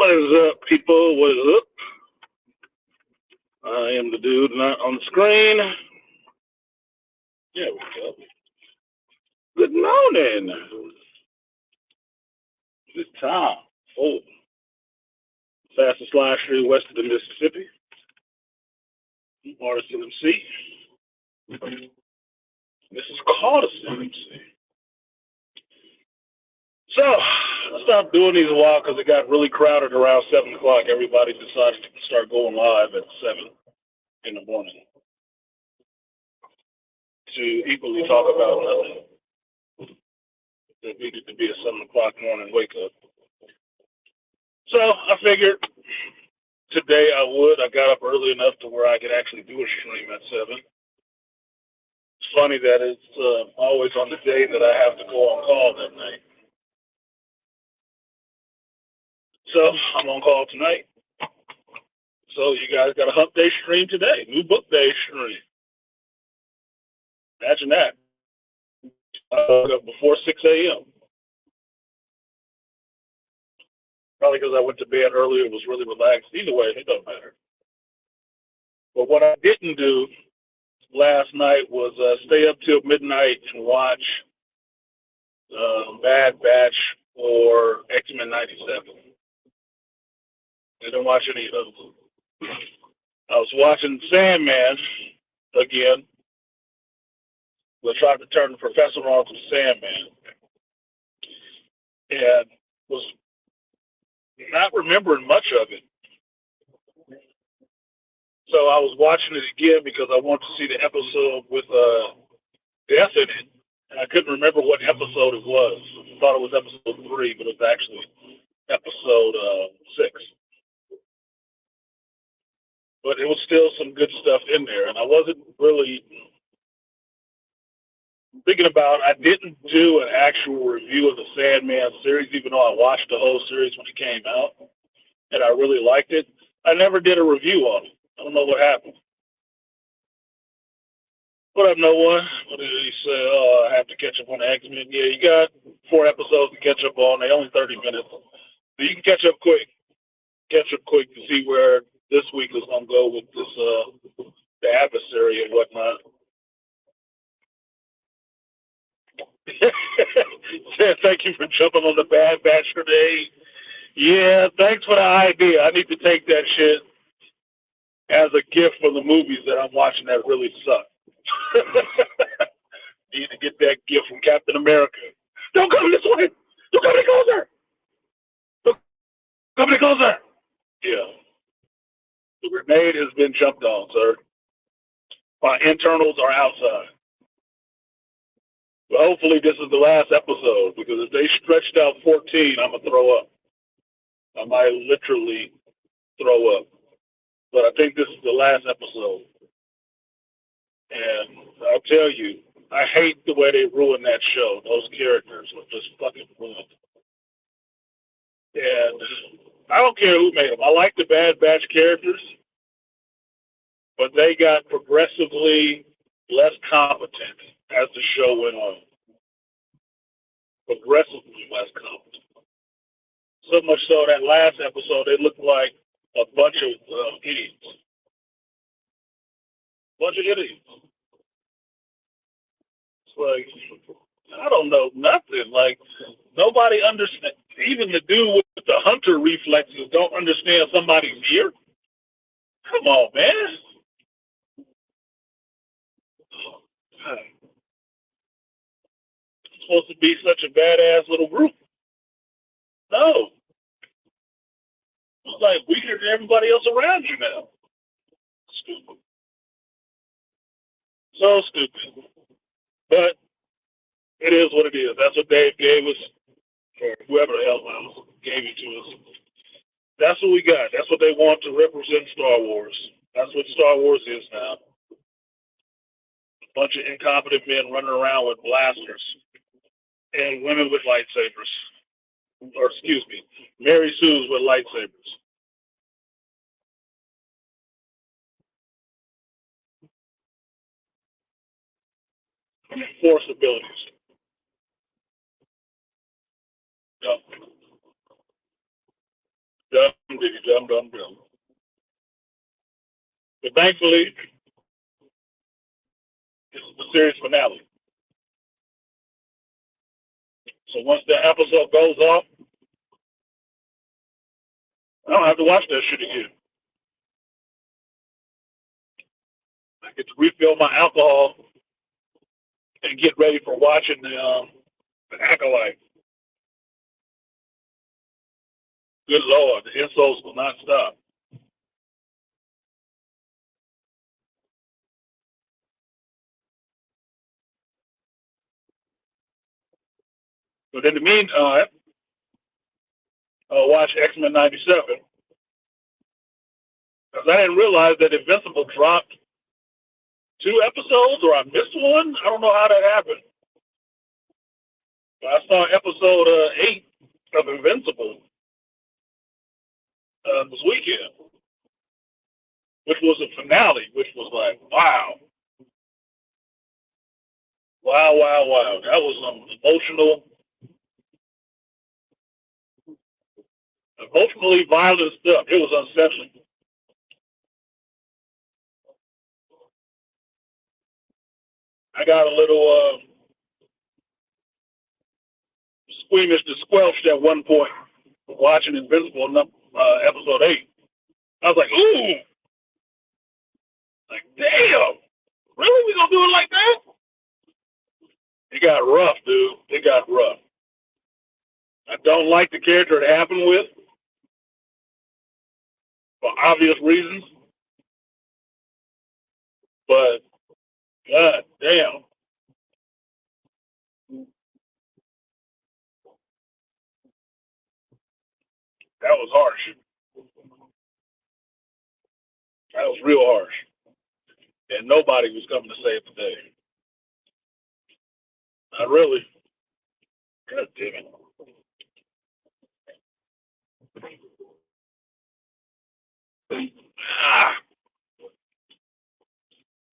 What is up, people? What is up? I am the dude not on the screen. There we go. Good morning. It's Tom. Oh, fastest live stream west of the Mississippi. Artisan MC. This is CArtisan MC. So, I stopped doing these a while because it got really crowded around 7 o'clock. Everybody decided to start going live at 7 in the morning to equally talk about nothing. It needed to be a 7 o'clock morning wake up. So, I figured today I would. I got up early enough to where I could actually do a stream at 7. It's funny that it's always on the day that I have to go on call that night. So I'm on call tonight. So you guys got a hump day stream today, new book day stream. Imagine that. I woke up before 6 a.m. Probably because I went to bed earlier and was really relaxed. Either way, it don't matter. But what I didn't do last night was stay up till midnight and watch Bad Batch or X-Men 97. I didn't watch any of those. I was watching Sandman again. I tried to turn the Professor on to Sandman. And was not remembering much of it. So I was watching it again because I wanted to see the episode with Death in it. And I couldn't remember what episode it was. I thought it was episode 3, but it was actually episode 6. But it was still some good stuff in there. And I wasn't really thinking about, I didn't do an actual review of the Sandman series, even though I watched the whole series when it came out. And I really liked it. I never did a review on it. I don't know what happened. What up, no one? What did he say? Oh, I have to catch up on the X-Men. Yeah, you got 4 episodes to catch up on. They're only 30 minutes. So you can catch up quick to see where this week is going to go with this, the adversary and whatnot. Thank you for jumping on the Bad Batch today. Yeah, thanks for the idea. I need to take that shit as a gift for the movies that I'm watching that really suck. Need to get that gift from Captain America. Don't come this way. Don't come any closer. Don't come any closer. Yeah. The grenade has been jumped on, sir. My internals are outside. But hopefully this is the last episode, because if they stretched out 14, I'm going to throw up. I might literally throw up. But I think this is the last episode. And I'll tell you, I hate the way they ruined that show. Those characters were just fucking ruined. And I don't care who made them. I like the Bad Batch characters, but they got progressively less competent as the show went on. Progressively less competent. So much so that last episode, they looked like a bunch of idiots. Bunch of idiots. It's like, I don't know nothing. Like, nobody understands. Even the dude with the hunter reflexes don't understand somebody's here. Come on, man. It's supposed to be such a badass little group. No. It's like weaker than everybody else around you now. Stupid. So stupid. But it is what it is. That's what Dave gave us, or whoever the hell else gave it to us. That's what we got. That's what they want to represent Star Wars. That's what Star Wars is now. A bunch of incompetent men running around with blasters and women with lightsabers. Or excuse me, Mary Sue's with lightsabers. Force abilities. Yep. Dum diddy dum dum dum. But thankfully, this is the series finale. So once the episode goes off, I don't have to watch that shit again. I get to refill my alcohol and get ready for watching the Acolyte. Good Lord, the insults will not stop. But in the meantime, I'll watch X-Men 97. Because I didn't realize that Invincible dropped 2 episodes, or I missed one. I don't know how that happened. But I saw episode 8 of Invincible this weekend, which was a finale, which was like, wow. Wow, wow, wow. That was emotionally violent stuff. It was unsettling. I got a little squeamish to squelched at one point watching Invincible episode 8. I was like, ooh. Like, damn. Really? We gonna do it like that? It got rough, dude. It got rough. I don't like the character it happened with, for obvious reasons. But, god damn. That was harsh. That was real harsh. And nobody was coming to save the day. Not really. God damn it.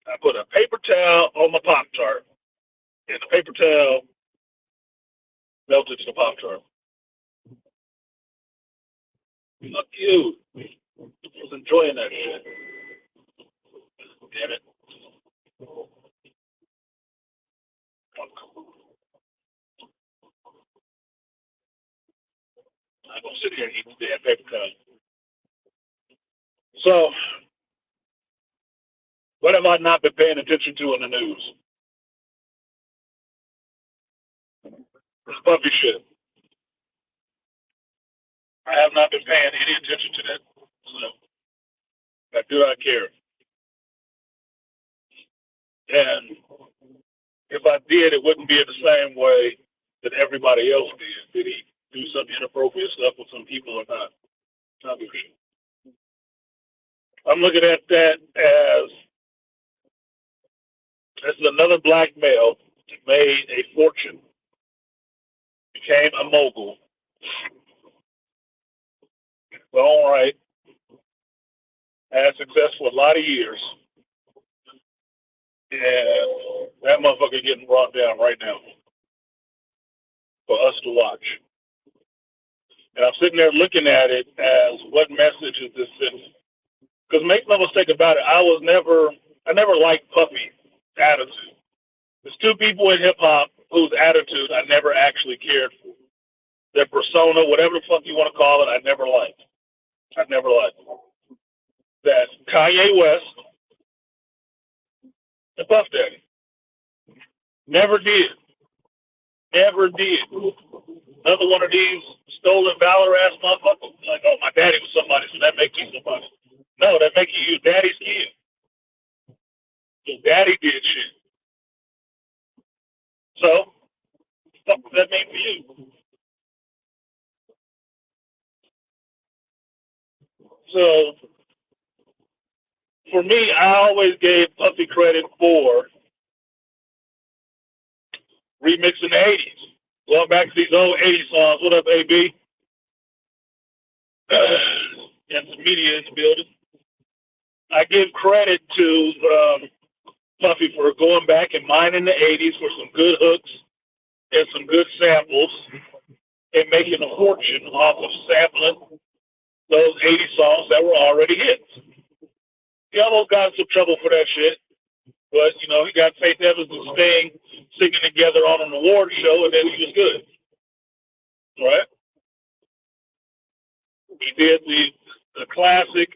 I put a paper towel on my Pop-Tart, and the paper towel melted to the Pop-Tart. Fuck you. I was enjoying that shit. Damn it. I'm going to sit here and eat the damn paper towel. So, what have I not been paying attention to in the news? This puppy shit. I have not been paying any attention to that. So, I do not care. And if I did, it wouldn't be in the same way that everybody else did. Did he do some inappropriate stuff with some people or not? Not sure. I'm looking at that as this is another black male that made a fortune, became a mogul. Well, all right, had success for a lot of years, and that motherfucker getting brought down right now for us to watch. And I'm sitting there looking at it as, what message is this sending? Because make no mistake about it, I never liked Puffy's attitude. There's 2 people in hip hop whose attitude I never actually cared for. Their persona, whatever the fuck you want to call it, I never liked. That's Kanye West and Puff Daddy. Never did. Another one of these stolen valor ass motherfuckers. Like, oh, my daddy was somebody, so that makes you somebody. No, that makes you daddy's kid. So daddy did shit. So, what does that mean for you? So, for me, I always gave Puffy credit for remixing the 80s. Going back to these old 80s songs. What up, AB? And some media in the building. I give credit to Puffy for going back and mining the 80s for some good hooks and some good samples and making a fortune off of sampling those 80 songs that were already hits. He almost got in some trouble for that shit, but he got Faith Evans and Sting singing together on an award show, and then he was good, right? He did the classic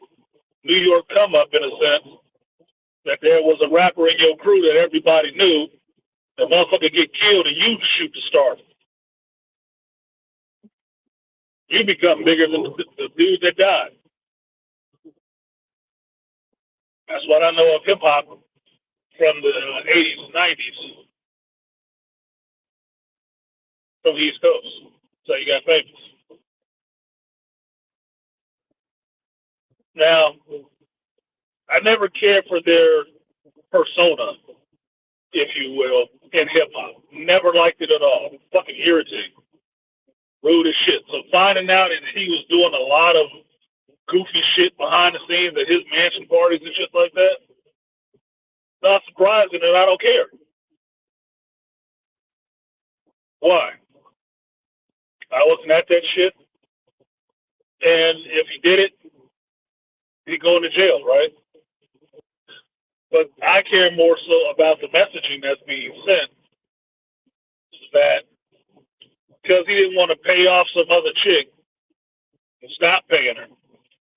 New York come up in a sense that there was a rapper in your crew that everybody knew. The motherfucker get killed and you shoot the star. You become bigger than the dude that died. That's what I know of hip hop from the 80s and 90s from the East Coast. So you got famous. Now, I never cared for their persona, if you will, in hip hop. Never liked it at all. Fucking irritating. Rude as shit. So finding out that he was doing a lot of goofy shit behind the scenes at his mansion parties and shit like that, not surprising, and I don't care. Why? I wasn't at that shit. And if he did it, he'd go into jail, right? But I care more so about the messaging that's being sent. That because he didn't want to pay off some other chick and stop paying her.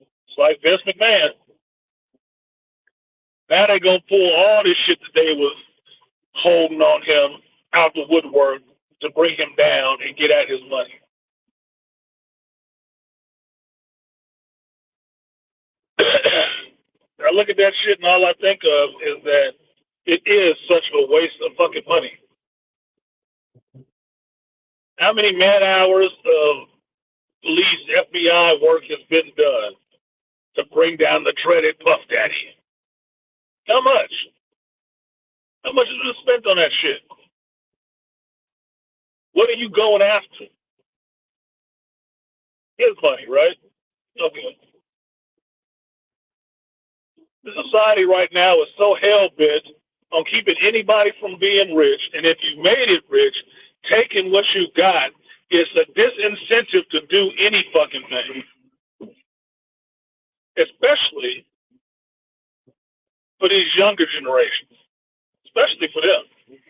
It's like Vince McMahon. Now they're going to pull all this shit that they was holding on him out the woodwork to bring him down and get at his money. I look at that shit and all I think of is that it is such a waste of fucking money. How many man hours of police FBI work has been done to bring down the dreaded Puff Daddy? How much? How much has been spent on that shit? What are you going after? His money, right? Okay. The society right now is so hell-bent on keeping anybody from being rich, and if you made it rich, taking what you got is a disincentive to do any fucking thing. Especially for these younger generations. Especially for them.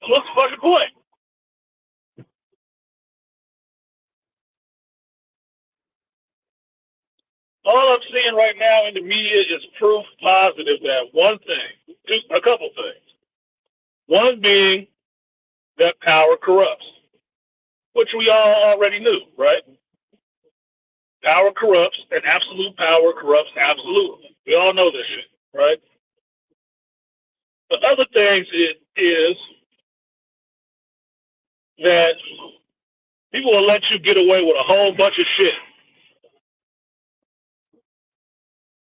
What's the fucking point? All I'm seeing right now in the media is proof positive that one thing, a couple things. One being that power corrupts, which we all already knew, right? Power corrupts, and absolute power corrupts absolutely. We all know this shit, right? The other things is that people will let you get away with a whole bunch of shit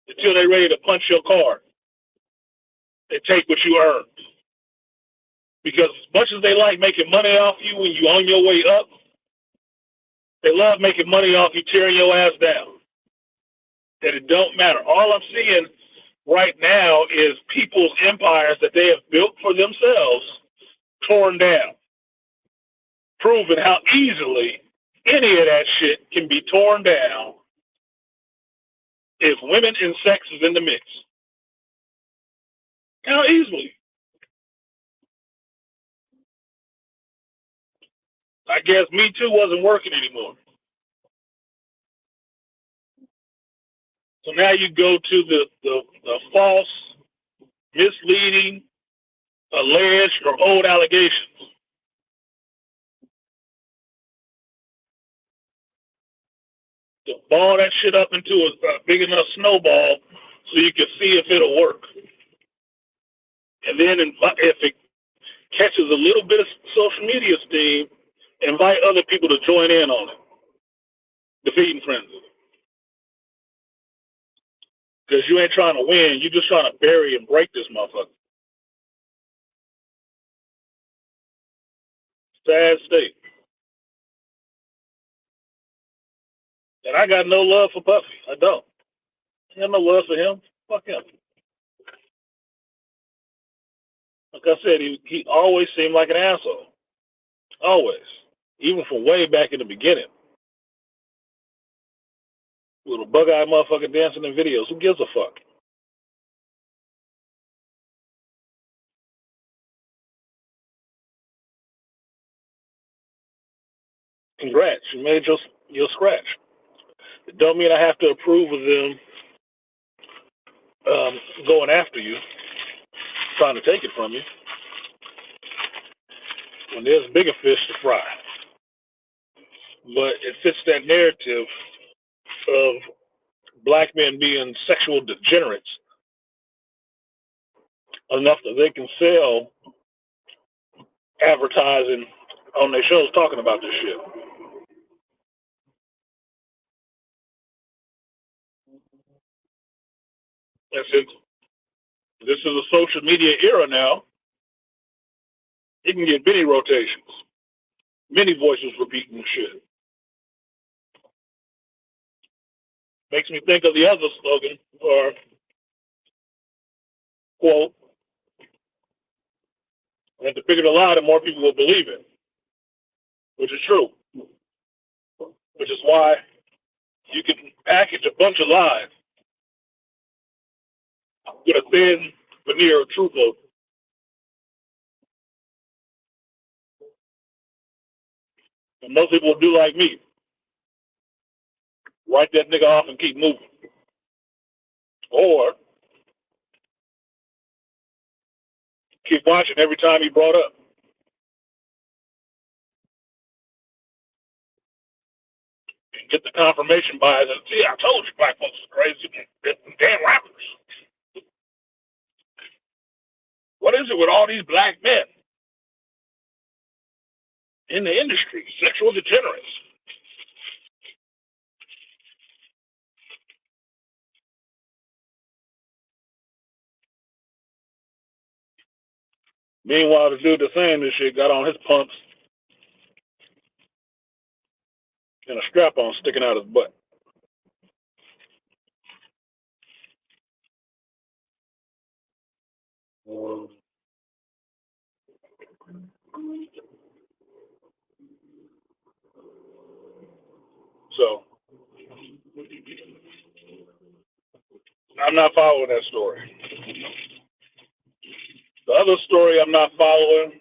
until they're ready to punch your card and take what you earned. Because as much as they like making money off you when you're on your way up, they love making money off you tearing your ass down. And it don't matter. All I'm seeing right now is people's empires that they have built for themselves torn down. Proving how easily any of that shit can be torn down if women and sex is in the mix. How easily. I guess Me Too wasn't working anymore. So now you go to the false, misleading, alleged, or old allegations. To ball that shit up into a big enough snowball so you can see if it'll work. And then if it catches a little bit of social media steam, invite other people to join in on it. The feeding frenzy. Because you ain't trying to win, you're just trying to bury and break this motherfucker. Sad state. And I got no love for Puffy. I don't. I got no love for him. Fuck him. Like I said, he always seemed like an asshole. Always. Even from way back in the beginning. Little bug-eyed motherfucker dancing in videos. Who gives a fuck? Congrats, you made your scratch. It don't mean I have to approve of them going after you, trying to take it from you. When there's bigger fish to fry. But it fits that narrative of black men being sexual degenerates enough that they can sell advertising on their shows talking about this shit. And since this is a social media era now, you can get many rotations, many voices repeating the shit. Makes me think of the other slogan or quote, and the bigger the lie, the more people will believe it, which is true. Which is why you can package a bunch of lies with a thin veneer of truth over. And most people will do like me. Write that nigga off and keep moving. Or keep watching every time he brought up. And get the confirmation bias and see, I told you black folks are crazy. Damn rappers. What is it with all these black men in the industry? Sexual degenerates. Meanwhile, the dude that's saying this shit got on his pumps and a strap-on sticking out his butt. So, I'm not following that story. The other story I'm not following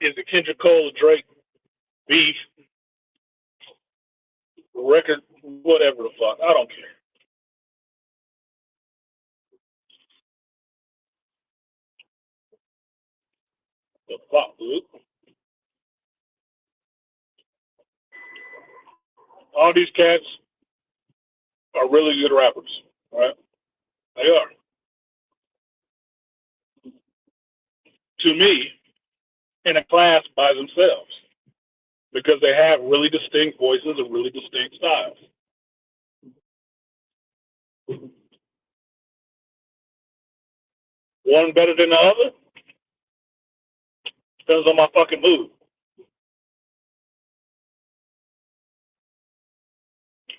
is the Kendrick Cole Drake beef record, whatever the fuck. I don't care. The fuck, dude. All these cats are really good rappers, right? They are. To me, in a class by themselves, because they have really distinct voices and really distinct styles. One better than the other? Depends on my fucking mood.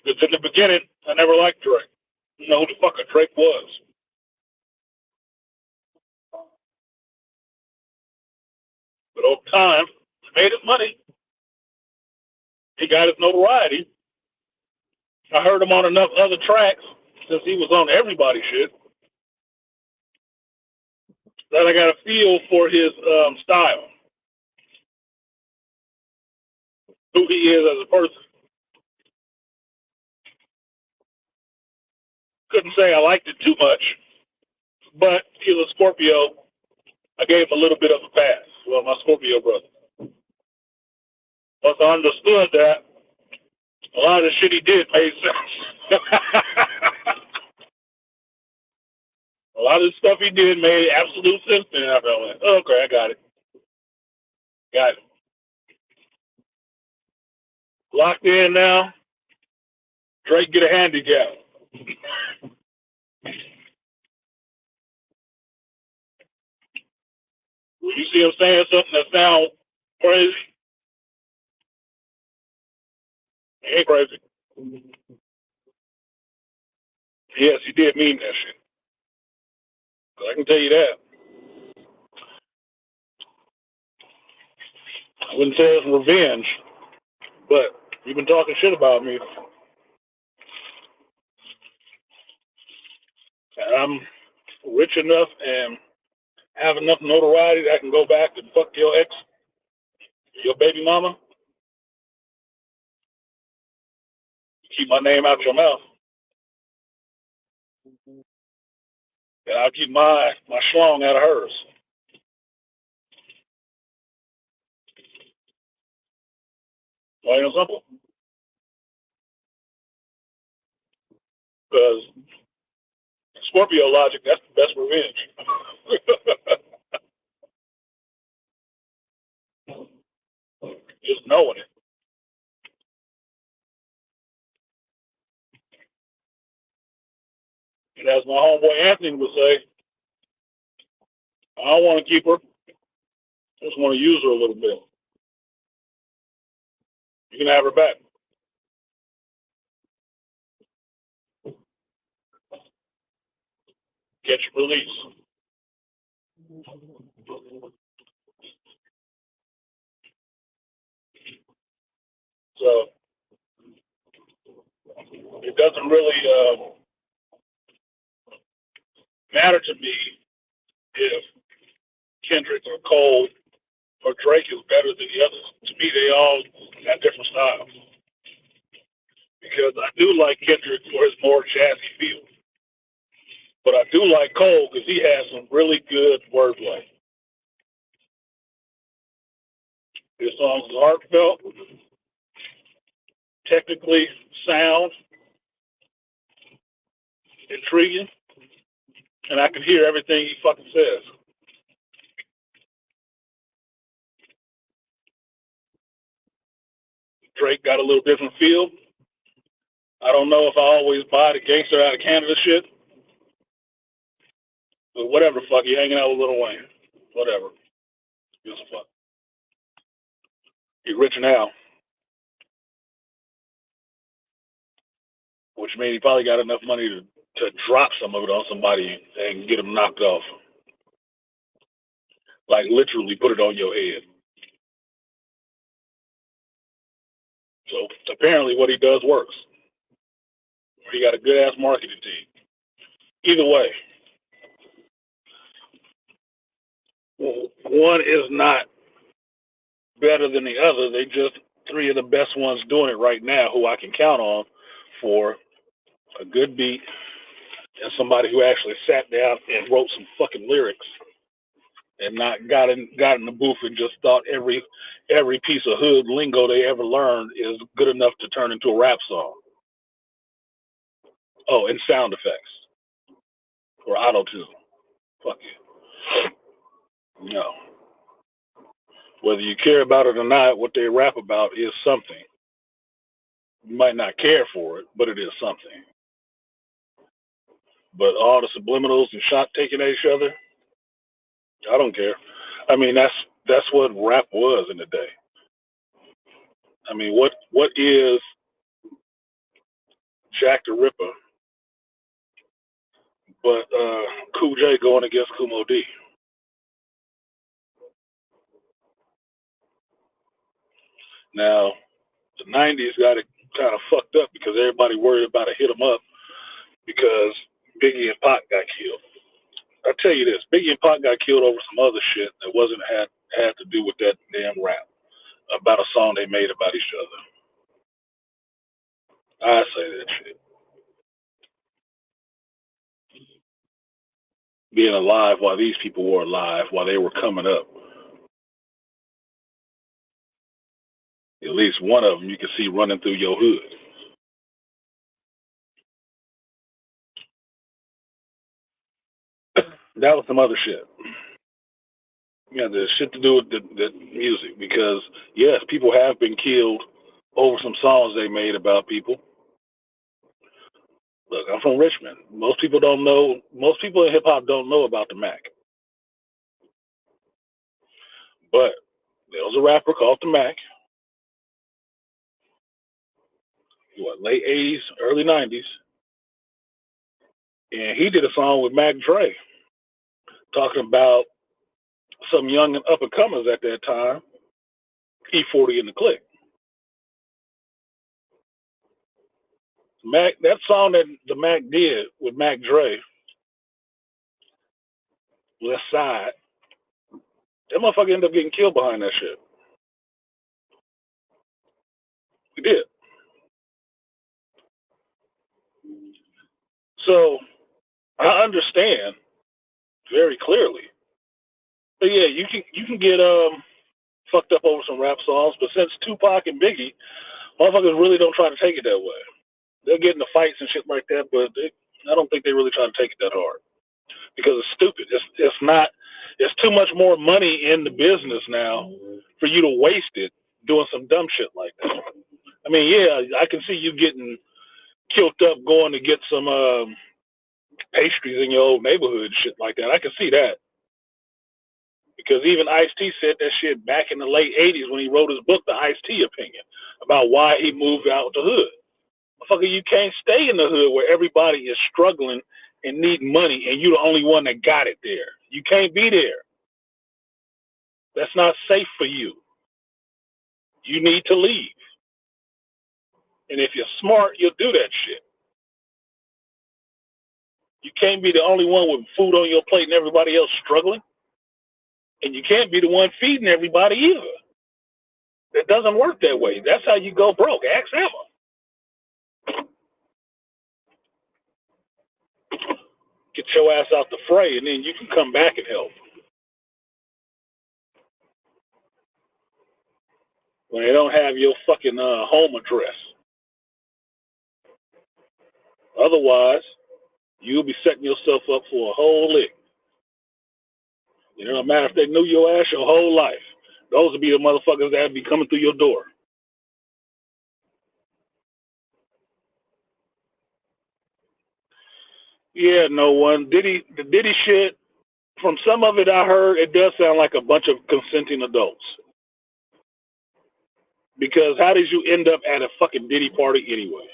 Because in the beginning, I never liked Drake. You know who the fuck a Drake was. But over time, he made his money. He got his notoriety. I heard him on enough other tracks since he was on everybody's shit that I got a feel for his style, who he is as a person. Couldn't say I liked it too much, but he's a Scorpio. I gave him a little bit of a pass. Well, my Scorpio brother. Once I understood that, a lot of the shit he did made sense. A lot of the stuff he did made absolute sense. And I went, oh, okay, I got it. Got it. Locked in now. Drake get a handicap. When you see him saying something that sounds crazy, he ain't crazy. Yes, he did mean that shit. I can tell you that. I wouldn't say it's revenge, but You've been talking shit about me. And I'm rich enough and have enough notoriety that I can go back and fuck your ex, your baby mama. Keep my name out your mouth. And I'll keep my schlong out of hers. Plain and simple. Because Scorpio logic, that's the best revenge. Just knowing it. And as my homeboy Anthony would say, I don't want to keep her. I just want to use her a little bit. You can have her back. Catch and release. So it doesn't really matter to me if Kendrick or Cole or Drake is better than the others. To me, they all have different styles. Because I do like Kendrick for his more jazzy feel. But I do like Cole because he has some really good wordplay. His songs are heartfelt, technically sound, intriguing, and I can hear everything he fucking says. Drake got a little different feel. I don't know if I always buy the gangster out of Canada shit. But whatever, fuck, he hanging out with Lil Wayne. Whatever. Gives a fuck. He rich now. Which means he probably got enough money to drop some of it on somebody and get him knocked off. Like literally put it on your head. So apparently what he does works. He got a good ass marketing team. Either way, one is not better than the other. They just three of the best ones doing it right now who I can count on for a good beat and somebody who actually sat down and wrote some fucking lyrics and not got in the booth and just thought every piece of hood lingo they ever learned is good enough to turn into a rap song. Oh, and sound effects or auto tune. Fuck you. No. Whether you care about it or not, what they rap about is something. You might not care for it, but it is something. But all the subliminals and shot taking at each other, I don't care. I mean, that's what rap was in the day. I mean, what is Jack the Ripper but Cool J going against Kumo D? Now, the 90s got it kind of fucked up because everybody worried about a hit 'em up because Biggie and Pac got killed. I tell you this, Biggie and Pac got killed over some other shit that wasn't had to do with that damn rap about a song they made about each other. I say that shit. Being alive while these people were alive, while they were coming up. At least one of them you can see running through your hood. That was some other shit. Yeah, the shit to do with the music because yes, people have been killed over some songs they made about people. Look, I'm from Richmond. Most people don't know. Most people in hip hop don't know about the Mac. But there was a rapper called the Mac. What, late '80s, early '90s, and he did a song with Mac Dre talking about some young and up and comers at that time. E40 in the clique. Mac, that song that the Mac did with Mac Dre, West Side, that motherfucker ended up getting killed behind that shit. He did. So I understand very clearly. But yeah, you can get fucked up over some rap songs, but since Tupac and Biggie, motherfuckers really don't try to take it that way. They'll get into fights and shit like that, but I don't think they really try to take it that hard because it's stupid. It's not. It's too much more money in the business now for you to waste it doing some dumb shit like that. I mean, yeah, I can see you getting killed up going to get some pastries in your old neighborhood and shit like that. I can see that. Because even Ice-T said that shit back in the late 80s when he wrote his book, The Ice-T Opinion, about why he moved out the hood. Motherfucker, you can't stay in the hood where everybody is struggling and needing money and you're the only one that got it there. You can't be there. That's not safe for you. You need to leave. And if you're smart, you'll do that shit. You can't be the only one with food on your plate and everybody else struggling. And you can't be the one feeding everybody either. It doesn't work that way. That's how you go broke. Ask Emma. Get your ass out the fray, and then you can come back and help. When they don't have your fucking home address. Otherwise, you'll be setting yourself up for a whole lick. It don't matter if they knew your ass your whole life. Those would be the motherfuckers that would be coming through your door. Yeah, no one. The Diddy shit, from some of it I heard, it does sound like a bunch of consenting adults. Because how did you end up at a fucking Diddy party anyway?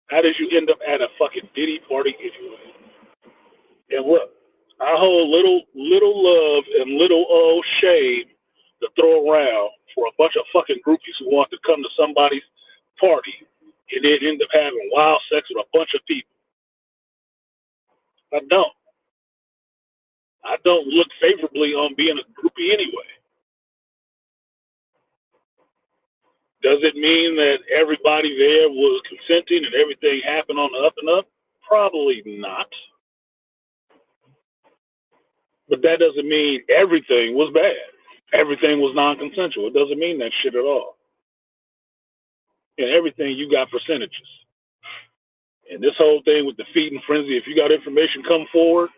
How did you end up at a fucking Diddy party anyway? And look, I hold little love and little old shade to throw around for a bunch of fucking groupies who want to come to somebody's party and then end up having wild sex with a bunch of people. I don't. I don't look favorably on being a groupie anyway. Does it mean that everybody there was consenting and everything happened on the up and up? Probably not. But that doesn't mean everything was bad. Everything was non-consensual. It doesn't mean that shit at all. And everything, you got percentages. And this whole thing with the feeding frenzy, if you got information come forward,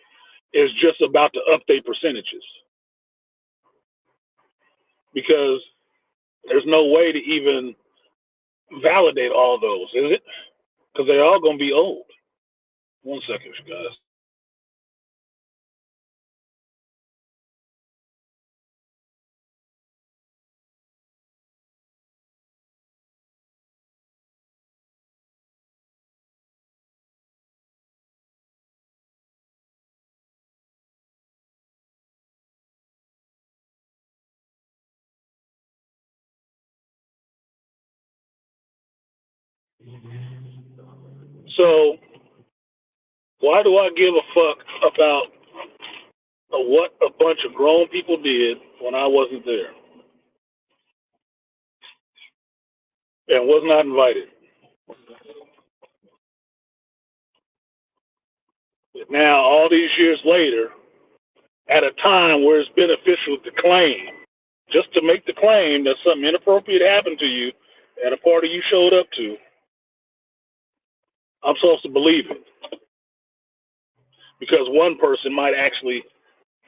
is just about to update percentages. Because there's no way to even validate all those, is it? Because they're all going to be old. 1 second, guys. So, why do I give a fuck about what a bunch of grown people did when I wasn't there and was not invited? Now, all these years later, at a time where it's beneficial to claim, just to make the claim that something inappropriate happened to you at a party you showed up to, I'm supposed to believe it. Because one person might actually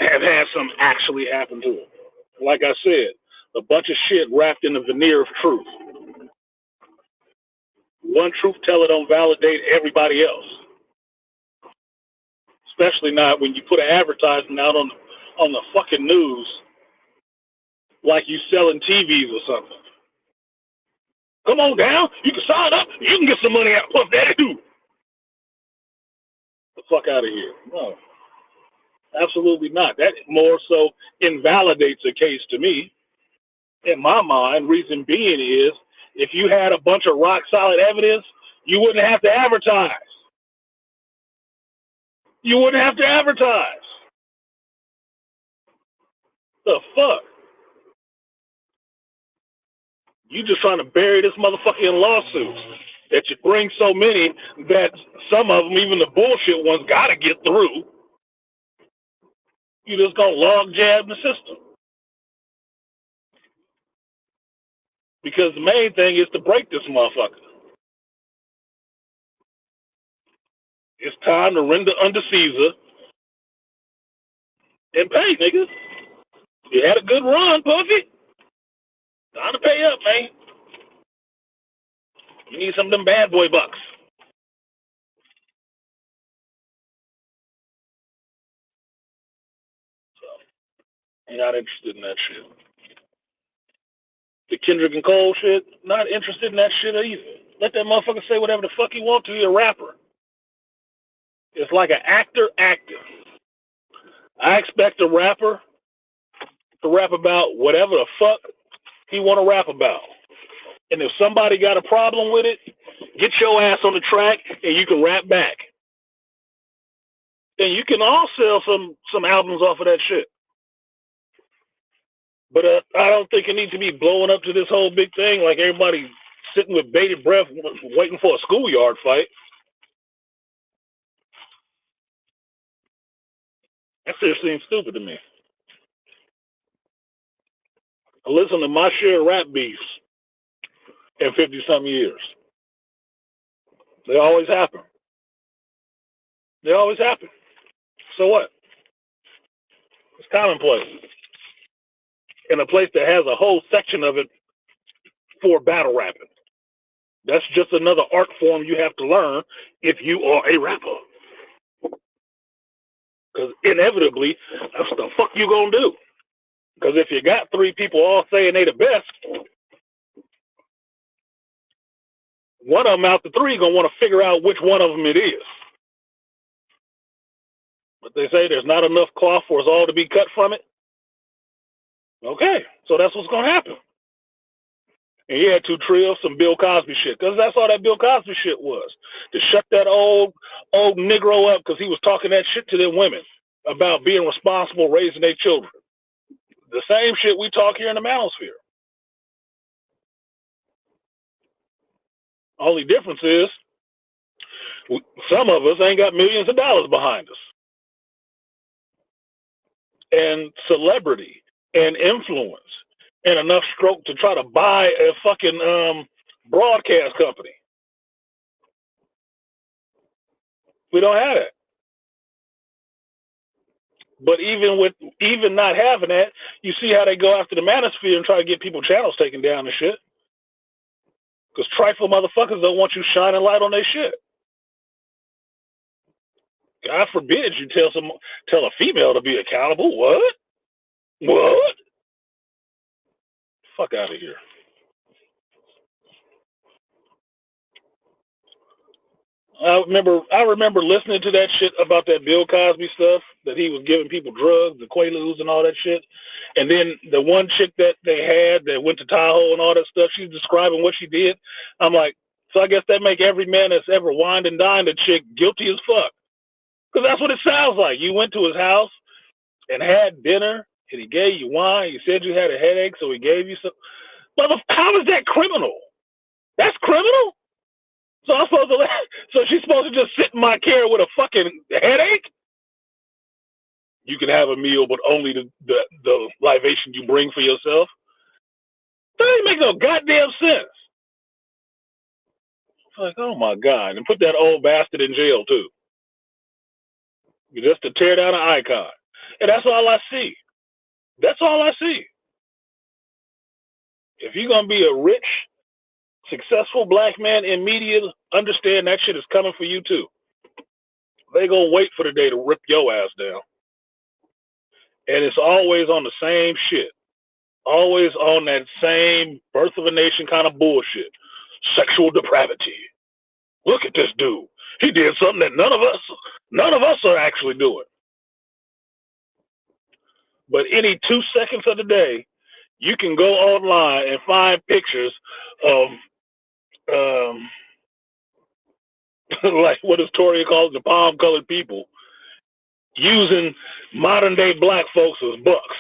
have had something actually happen to him. Like I said, a bunch of shit wrapped in a veneer of truth. One truth teller don't validate everybody else. Especially not when you put an advertisement out on the fucking news like you selling TVs or something. Come on down, you can sign up, you can get some money out of Puff Daddy too. The fuck out of here. No. Absolutely not. That more so invalidates a case to me. In my mind, reason being is if you had a bunch of rock solid evidence, you wouldn't have to advertise. You wouldn't have to advertise. The fuck? You just trying to bury this motherfucker in lawsuits that you bring so many that some of them, even the bullshit ones, got to get through. You just gonna log jam the system. Because the main thing is to break this motherfucker. It's time to render unto Caesar and pay, niggas. You had a good run, Puffy. Time to pay up, man. You need some of them bad boy bucks. So, I'm not interested in that shit. The Kendrick and Cole shit, not interested in that shit either. Let that motherfucker say whatever the fuck he wants to. He's a rapper. It's like an actor acting. I expect a rapper to rap about whatever the fuck he want to rap about. And if somebody got a problem with it, get your ass on the track and you can rap back. And you can all sell some albums off of that shit. But I don't think it needs to be blowing up to this whole big thing like everybody sitting with bated breath waiting for a schoolyard fight. That shit seems stupid to me. I listen to my share of rap beefs in 50-something years. They always happen. They always happen. So what? It's commonplace. In a place that has a whole section of it for battle rapping. That's just another art form you have to learn if you are a rapper. Because inevitably, that's the fuck you gonna do. Because if you got three people all saying they the best, one of them out the three gonna want to figure out which one of them it is. But they say there's not enough cloth for us all to be cut from it. Okay, so that's what's gonna happen. And he had two trios, some Bill Cosby shit, because that's all that Bill Cosby shit was. To shut that old Negro up because he was talking that shit to them women about being responsible raising their children. The same shit we talk here in the manosphere. Only difference is some of us ain't got millions of dollars behind us. And celebrity and influence and enough stroke to try to buy a fucking broadcast company. We don't have that. But even not having that, you see how they go after the manosphere and try to get people channels taken down and shit. Because trifle motherfuckers don't want you shining light on their shit. God forbid you tell a female to be accountable. What? What? Fuck out of here. I remember listening to that shit about that Bill Cosby stuff, that he was giving people drugs, the Quaaludes and all that shit. And then the one chick that they had that went to Tahoe and all that stuff, she's describing what she did. I'm like, so I guess that make every man that's ever wined and dined a chick guilty as fuck. Because that's what it sounds like. You went to his house and had dinner, and he gave you wine. You said you had a headache, so he gave you some. How is that criminal? That's criminal? So she's supposed to just sit in my care with a fucking headache? You can have a meal, but only the libation you bring for yourself. That ain't make no goddamn sense. It's like, oh my God. And put that old bastard in jail too. Just to tear down an icon. And that's all I see. That's all I see. If you're going to be a rich, successful black man in media, understand that shit is coming for you too. They gonna wait for the day to rip your ass down. And it's always on the same shit. Always on that same birth of a nation kind of bullshit. Sexual depravity. Look at this dude. He did something that none of us are actually doing. But any 2 seconds of the day, You can go online and find pictures of like what does Toria calls the palm-colored people using modern-day black folks as bucks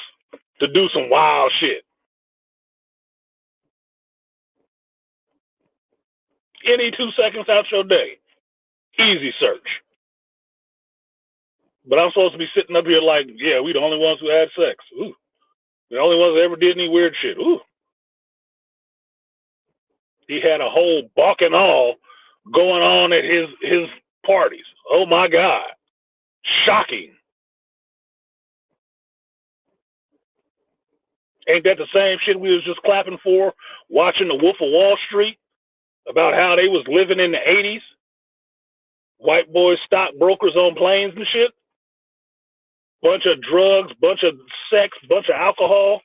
to do some wild shit. Any 2 seconds out your day, easy search. But I'm supposed to be sitting up here like, yeah, we the only ones who had sex. Ooh. The only ones that ever did any weird shit. Ooh. He had a whole bacchanal going on at his parties. Oh my God. Shocking. Ain't that the same shit we was just clapping for watching The Wolf of Wall Street about how they was living in the 80s? White boys, stockbrokers on planes and shit. Bunch of drugs, bunch of sex, bunch of alcohol.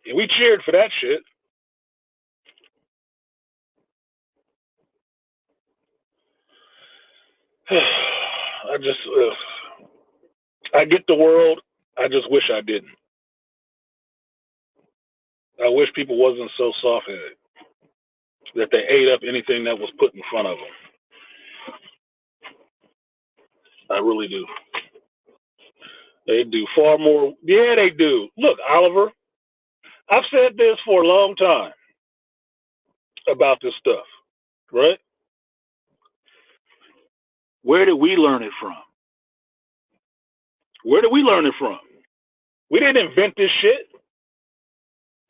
And we cheered for that shit. I get the world. I just wish I didn't. I wish people wasn't so soft-headed that they ate up anything that was put in front of them. I really do. They do far more. Yeah, they do. Look, Oliver, I've said this for a long time about this stuff, right? Where did we learn it from? Where did we learn it from? We didn't invent this shit.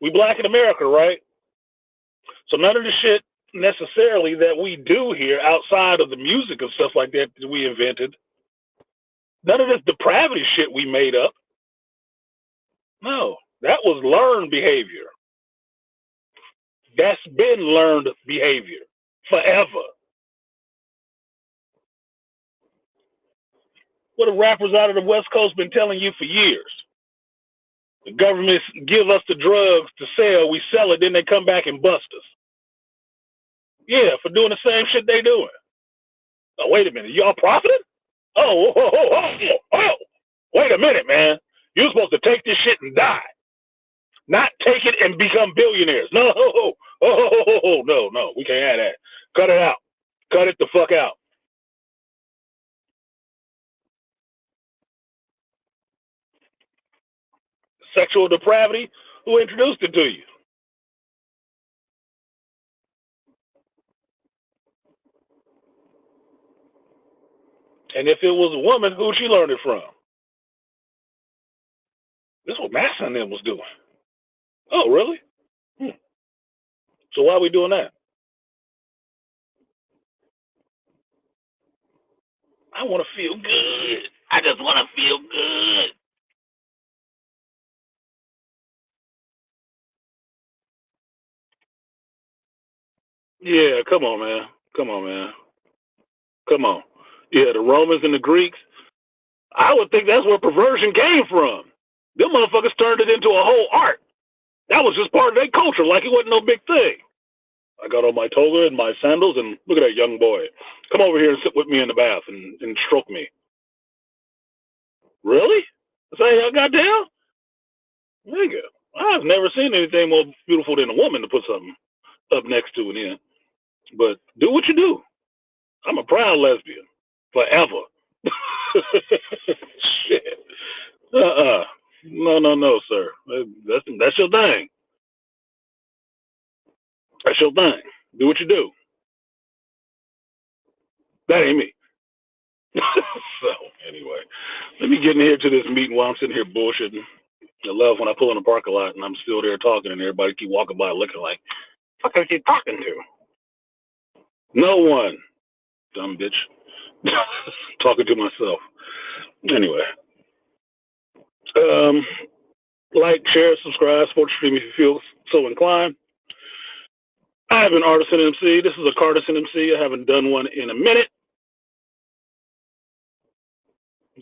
We black in America, right? So none of the shit necessarily that we do here outside of the music and stuff like that we invented, none of this depravity shit we made up. No, that was learned behavior. That's been learned behavior forever. What the rappers out of the West Coast been telling you for years. The government give us the drugs to sell, we sell it, then they come back and bust us. Yeah, for doing the same shit they doing. Oh, wait a minute, y'all profiting? Oh, wait a minute, man. You're supposed to take this shit and die. Not take it and become billionaires. No, no, we can't have that. Cut it out. Cut it the fuck out. Sexual depravity? Who introduced it to you? And if it was a woman, who'd she learn it from? This is what Massa and them was doing. Oh, really? So why are we doing that? I want to feel good. I just want to feel good. Yeah, come on, man. Come on, man. Come on. Yeah, the Romans and the Greeks. I would think that's where perversion came from. Them motherfuckers turned it into a whole art. That was just part of their culture, like it wasn't no big thing. I got on my toga and my sandals, and look at that young boy. Come over here and sit with me in the bath and stroke me. Really? Say, goddamn? Nigga, I've never seen anything more beautiful than a woman to put something up next to and in. But do what you do. I'm a proud lesbian. Forever. Shit. No, sir. That's your thing. That's your thing. Do what you do. That ain't me. So, anyway, let me get in here to this meeting while I'm sitting here bullshitting. I love when I pull in the parking lot and I'm still there talking and everybody keep walking by looking like, fuck I keep talking to? No one. Dumb bitch. Talking to myself. Anyway. Like, share, subscribe, support the stream if you feel so inclined. I have an Artisan MC. This is a CArtisan MC. I haven't done one in a minute.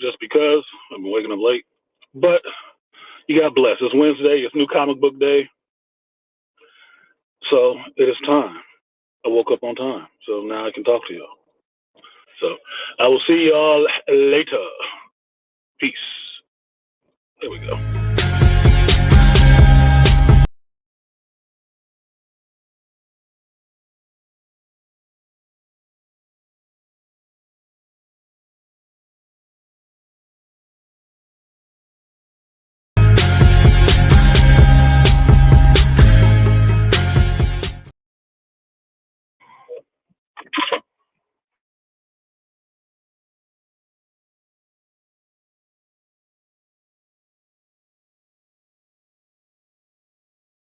Just because I've been waking up late. But you got blessed. It's Wednesday. It's New Comic Book Day. So it is time. I woke up on time. So now I can talk to y'all. So I will see y'all later. Peace. There we go.